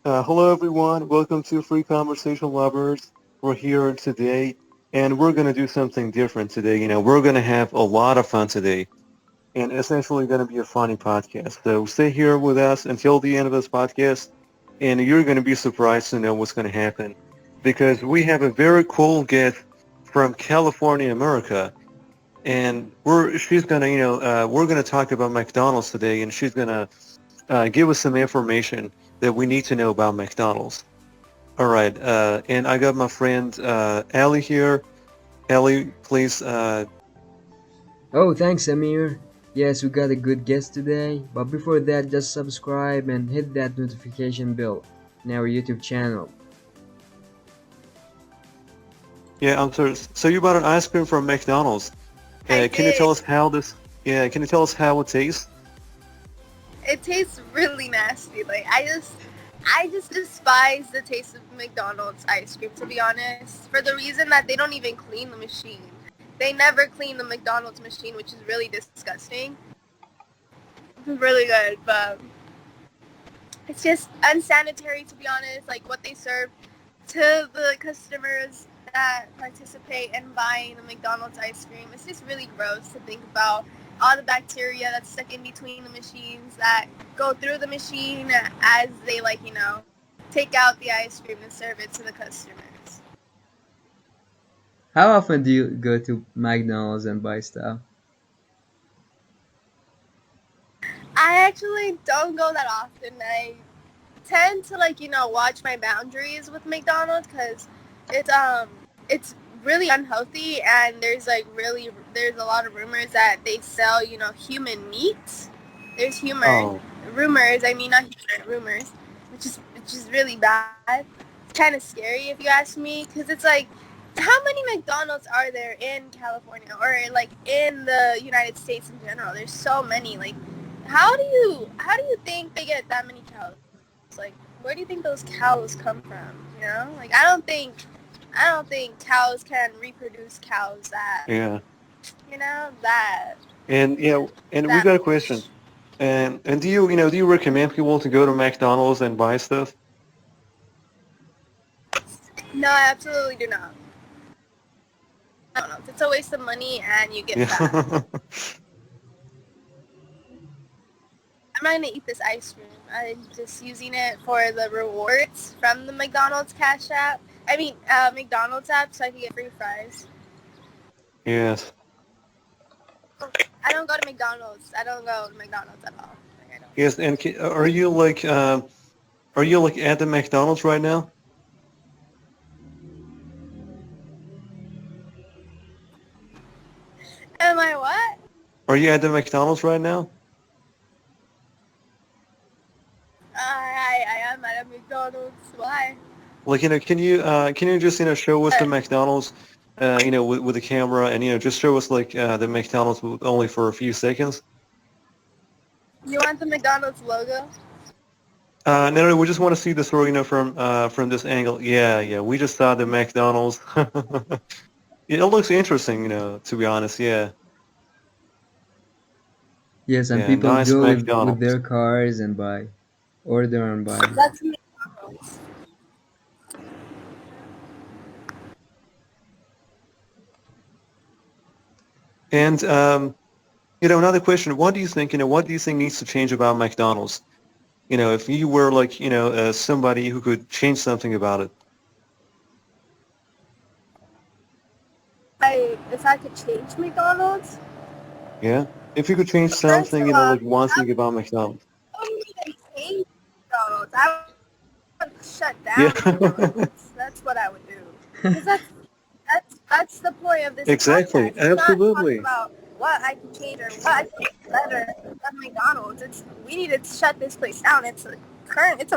Hello, everyone. Welcome to Free Conversation Lovers. We're here today, and we're going to do something different today. We're going to have a lot of fun today, and essentially going to be a funny podcast. So stay here with us until the end of this podcast, and you're going to be surprised to know what's going to happen because we have a very cool guest from California, America, and we're going to talk about McDonald's today, and she's going to give us some information that we need to know about McDonald's. All right, and I got my friend Ali here. Ali, please. Oh, thanks, Amir. Yes, we got a good guest today. But before that, just subscribe and hit that notification bell in our YouTube channel. Yeah, I'm sorry. So you bought an ice cream from McDonald's. I Can you tell did. us how this? Yeah, can you tell us how it tastes? It tastes really nasty. I just despise the taste of McDonald's ice cream, to be honest. For the reason that they don't even clean the machine. They never clean the McDonald's machine, which is really disgusting. It's really good, but it's just unsanitary, to be honest. Like what they serve to the customers that participate in buying the McDonald's ice cream. It's just really gross to think about all the bacteria that's stuck in between the machines that go through the machine as they take out the ice cream and serve it to the customers. How often do you go to McDonald's and buy stuff? I actually don't go that often. I tend to watch my boundaries with McDonald's because it's really unhealthy, and there's a lot of rumors that they sell human meat. There's Oh, rumors. I mean, not human rumors, which is really bad. It's kind of scary if you ask me, because it's like, how many McDonald's are there in California or like in the United States in general? There's so many. Like, how do you think they get that many cows? Like, where do you think those cows come from? Like, I don't think cows can reproduce cows yeah. that And yeah, and we that got a question. much. And do you recommend people to go to McDonald's and buy stuff? No, I absolutely do not. I don't know. It's a waste of money and you get fat. Yeah. I'm not gonna eat this ice cream. I'm just using it for the rewards from the McDonald's Cash app. I mean, McDonald's app, so I can get free fries. Yes. I don't go to McDonald's. I don't go to McDonald's at all. Like, I don't. Yes. And are you like at the McDonald's right now? Am I what? Are you at the McDonald's right now? I am at a McDonald's. Why? Like, can you just, show us the McDonald's, with the camera and, just show us like the McDonald's only for a few seconds? You want the McDonald's logo? No, no, we just want to see the story, from this angle. Yeah, yeah, we just saw the McDonald's. It looks interesting, to be honest. Yeah, Yes, and yeah, people nice go with McDonald's. their cars and buy, order and buy. That's McDonald's. And another question: What do you think needs to change about McDonald's? If you were like, somebody who could change something about it. If I could change McDonald's, Yeah, if you could change first something, of all, like one thing about McDonald's. I wouldn't even change McDonald's. I would shut Yeah, down McDonald's. That's what I would do. Because that's the point of this exactly, podcast. It's not talking absolutely. about what I can change or what I can do better than McDonald's. We need to shut this place down. It's a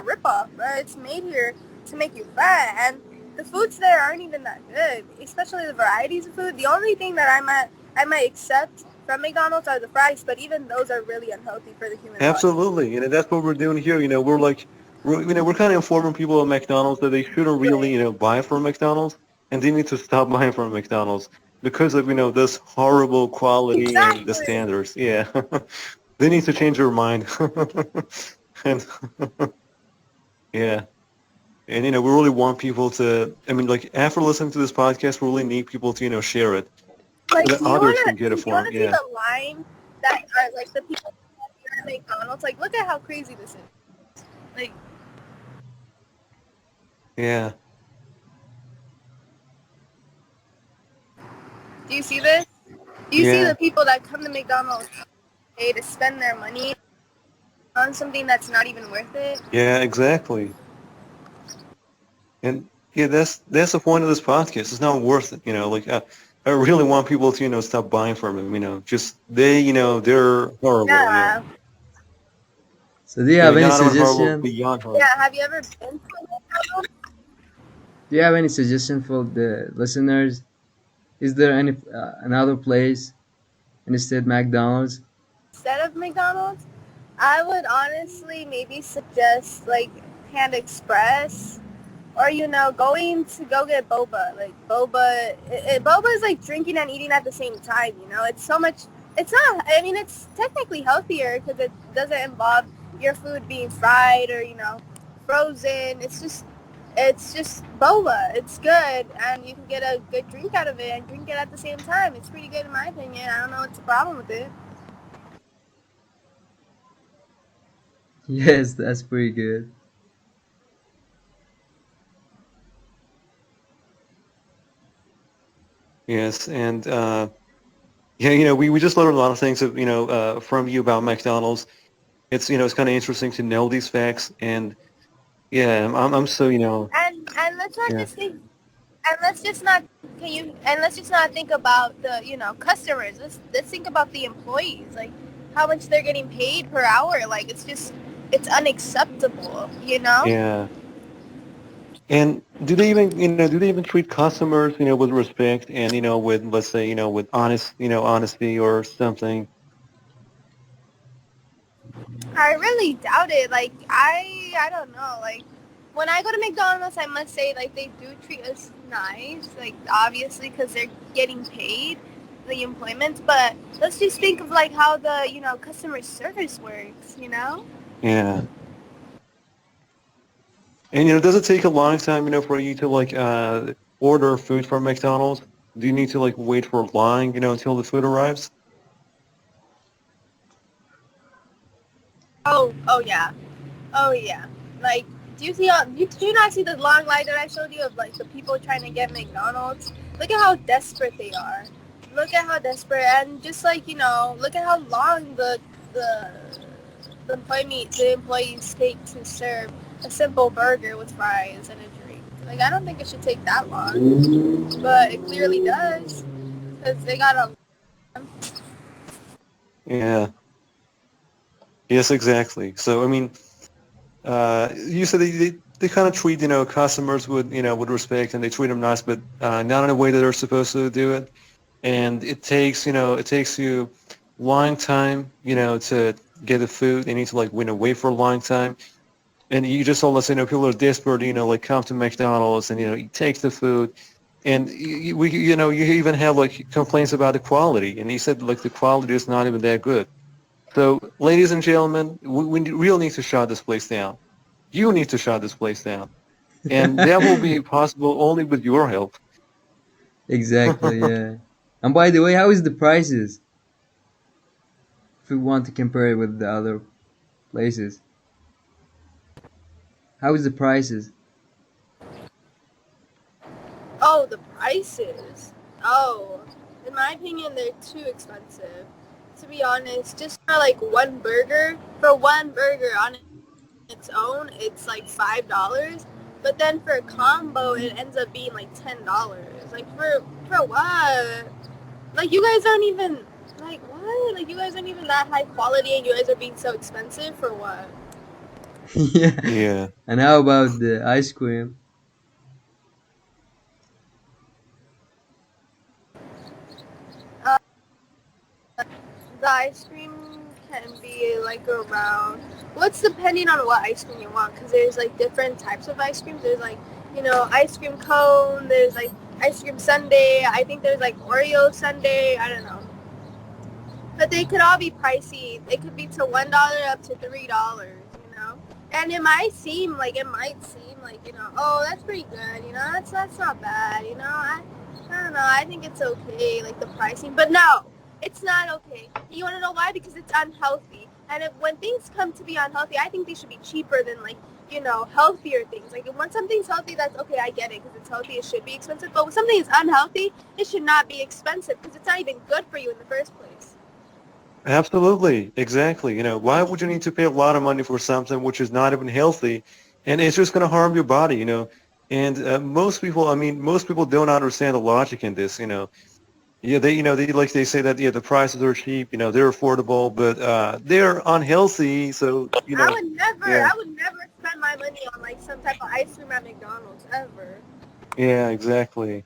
ripoff, bro. It's made here to make you fat, and the foods there aren't even that good. Especially the varieties of food. The only thing that I might accept from McDonald's are the fries, but even those are really unhealthy for the human body. Absolutely, that's what we're doing here. We're like, we're kind of informing people at McDonald's that they shouldn't really, Right. buy from McDonald's, and they need to stop buying from McDonald's because of, this horrible quality and the Exactly. standards. Yeah, they need to change their mind. And yeah, And we really want people to. I mean, like after listening to this podcast, we really need people to share it Like, so that others can get it do you for them. wanna see Yeah, the line that are like the people here at McDonald's? Like, look at how crazy this is. Like, yeah, do you see this? Do you see yeah, the people that come to McDonald's pay to spend their money on something that's not even worth it? yeah, exactly. And yeah, that's the point of this podcast. It's not worth it. Like I really want people to stop buying from them. Just they're horrible. Yeah, Yeah. So do you have any not even horrible, suggestion? beyond Yeah. horrible. Have you ever been to McDonald's? Do you have any suggestion for the listeners? Is there any another place instead McDonald's? Instead of McDonald's? I would honestly maybe suggest like Panda Express, or going to go get boba. Like boba, boba is like drinking and eating at the same time. It's so much. It's not. I mean, it's technically healthier because it doesn't involve your food being fried or frozen. It's just boba. It's good, and you can get a good drink out of it and drink it at the same time. It's pretty good in my opinion. I don't know what's the problem with it. Yes, that's pretty good. Yes, and yeah, we just learned a lot of things from you about McDonald's. It's kind of interesting to know these facts, and yeah, I'm so And let's not yeah, just think. And let's just not. Can you? And let's just not think about the customers. Let's think about the employees. Like how much they're getting paid per hour. Like it's unacceptable. yeah. And do they even treat customers with respect and with, let's say, with honesty or something? I really doubt it. Like I don't know. Like when I go to McDonald's, I must say like they do treat us nice. Like obviously because they're getting paid the employments. But let's just think of like how the customer service works. Yeah. And does it take a long time for you to like order food from McDonald's? Do you need to like wait for a line until the food arrives? Oh yeah. Oh yeah. Like, do you not see the long line that I showed you of like the people trying to get McDonald's? Look at how desperate they are. Look at how desperate, and just like look at how long the the employees take to serve a simple burger with fries and a drink. Like, I don't think it should take that long, but it clearly does because they got a. Yeah. Yes, exactly. So I mean, you said they kind of treat customers with respect and they treat them nice, but not in a way that they're supposed to do it. And it takes you long time to get the food. They need to like wait for a long time. And you just told us people are desperate, like come to McDonald's and you take the food. And you even have like complaints about the quality, and he said like the quality is not even that good. So, ladies and gentlemen, we really need to shut this place down. You need to shut this place down. And that will be possible only with your help. Exactly, yeah. And by the way, how is the prices? If we want to compare it with the other places, how is the prices? Oh, the prices. Oh, in my opinion, they're too expensive. To be honest, just for one burger on its own, it's like $5. But then for a combo, it ends up being like $10. Like for what? Like you guys aren't even like what? Like you guys aren't even that high quality, and you guys are being so expensive for what? Yeah. Yeah. And how about the ice cream? Uh, the ice cream can be like around. What's depending on what ice cream you want? Because there's like different types of ice creams. There's like ice cream cone. There's like ice cream sundae. I think there's like Oreo sundae. I don't know. But they could all be pricey. They could be to $1 up to $3, you know. And it might seem like, you know, oh, that's pretty good, you know, that's not bad, you know. I don't know. I think it's okay, like the pricing, but no, it's not okay. You want to know why? Because it's unhealthy. And when things come to be unhealthy, I think they should be cheaper than like, you know, healthier things. Like when something's healthy, that's okay. I get it because it's healthy. It should be expensive. But when something is unhealthy, it should not be expensive because it's not even good for you in the first place. Absolutely, exactly. You know, why would you need to pay a lot of money for something which is not even healthy, and it's just going to harm your body, you know? And most people, I mean, most people don't understand the logic in this, you know. Yeah, they, you know, they say that yeah, the prices are cheap, you know, they're affordable, but they're unhealthy. So, you know, yeah, I would never spend my money on like some type of ice cream at McDonald's ever. yeah, exactly.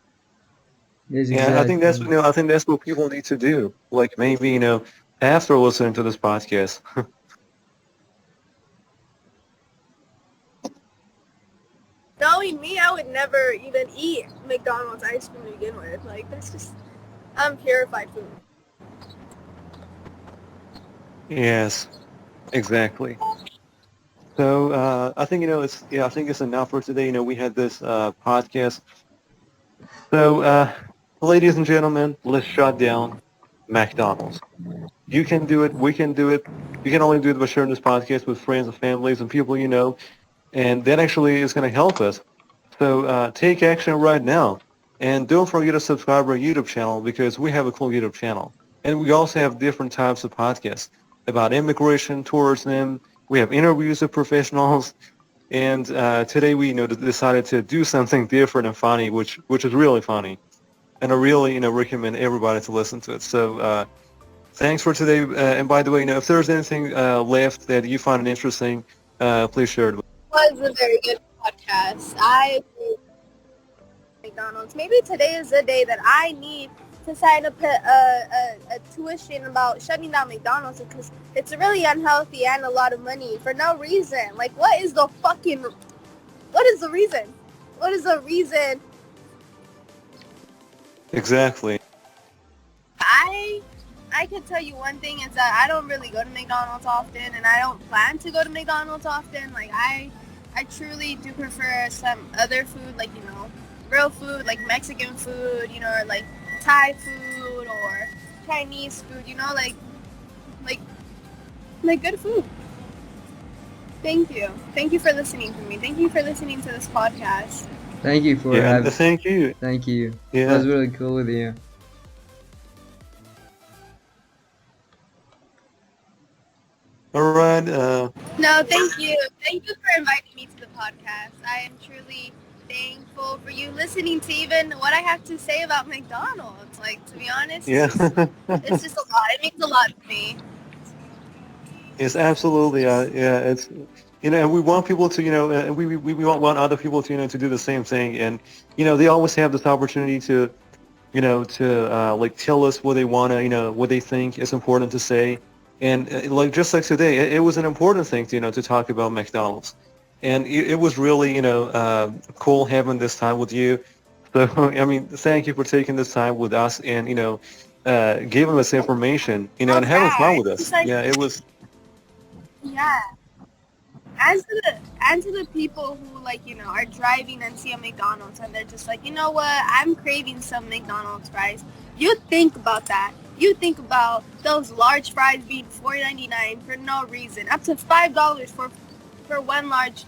Yes, Yeah, I think that's, you exactly. know, I think that's what people need to do. Like maybe, you know, after listening to this podcast. Knowing me, I would never even eat McDonald's ice cream to begin with. Like that's just unpurified food. Yes, exactly. So I think, you know, it's yeah, I think it's enough for today. You know, we had this podcast. So, ladies and gentlemen, let's shut down McDonald's. You can do it. We can do it. You can only do it by sharing this podcast with friends and families and people you know, and that actually is going to help us. So take action right now, and don't forget to subscribe to our YouTube channel because we have a cool YouTube channel, and we also have different types of podcasts about immigration, tourism. We have interviews with professionals, and today we, you know, decided to do something different and funny, which is really funny, and I really, you know, recommend everybody to listen to it. So thanks for today. And by the way, you know, if there's anything left that you find interesting, please share it with. Was a very good podcast. I agree with McDonald's. Maybe today is the day that I need to sign up a tuition about shutting down McDonald's because it's really unhealthy and a lot of money for no reason. Like, what is the reason? What is the reason? Exactly. I I can tell you one thing is that I don't really go to McDonald's often, and I don't plan to go to McDonald's often. Like I truly do prefer some other food, like you know, real food, like Mexican food, you know, or like Thai food or Chinese food, you know, like like good food. Thank you. Thank you for listening to me. Thank you for listening to this podcast. Thank you for Yeah, and having. thank you. Thank you. It Yeah. was really cool with you. All right. No, thank you. Thank you for inviting me to the podcast. I am truly thankful for you listening to even what I have to say about McDonald's. Like to be honest, Yeah. it's just a lot. It means a lot to me. Yes, absolutely. Yeah, it's you know, and we want people to, you know, and we want other people to, you know, to do the same thing, and you know, they always have this opportunity to, you know, to like tell us what they want to, you know, what they think is important to say, and like just like today, it was an important thing to, you know, to talk about McDonald's, and it was really, you know, cool having this time with you. So I mean, thank you for taking this time with us, and you know, giving us information, you know, Oh and having fun yeah, with it's us. just like Yeah, it was. yeah. And to the people who like you know are driving and see a McDonald's and they're just like you know what I'm craving some McDonald's fries. You think about that. You think about those large fries being $4.99 for no reason, up to $5 for one large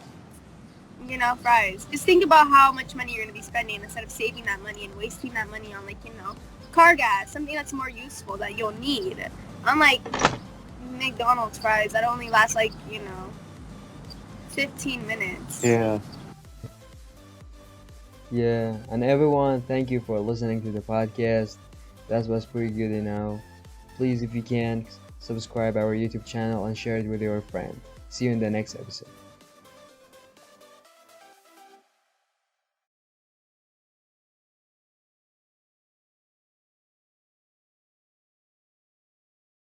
you know fries. Just think about how much money you're gonna be spending instead of saving that money and wasting that money on like you know car gas, something that's more useful that you'll need. Unlike McDonald's fries that only last like you know 15 minutes. Yeah. Yeah, and everyone, thank you for listening to the podcast. That was pretty good, you know. Please, if you can, subscribe our YouTube channel and share it with your friend. See you in the next episode.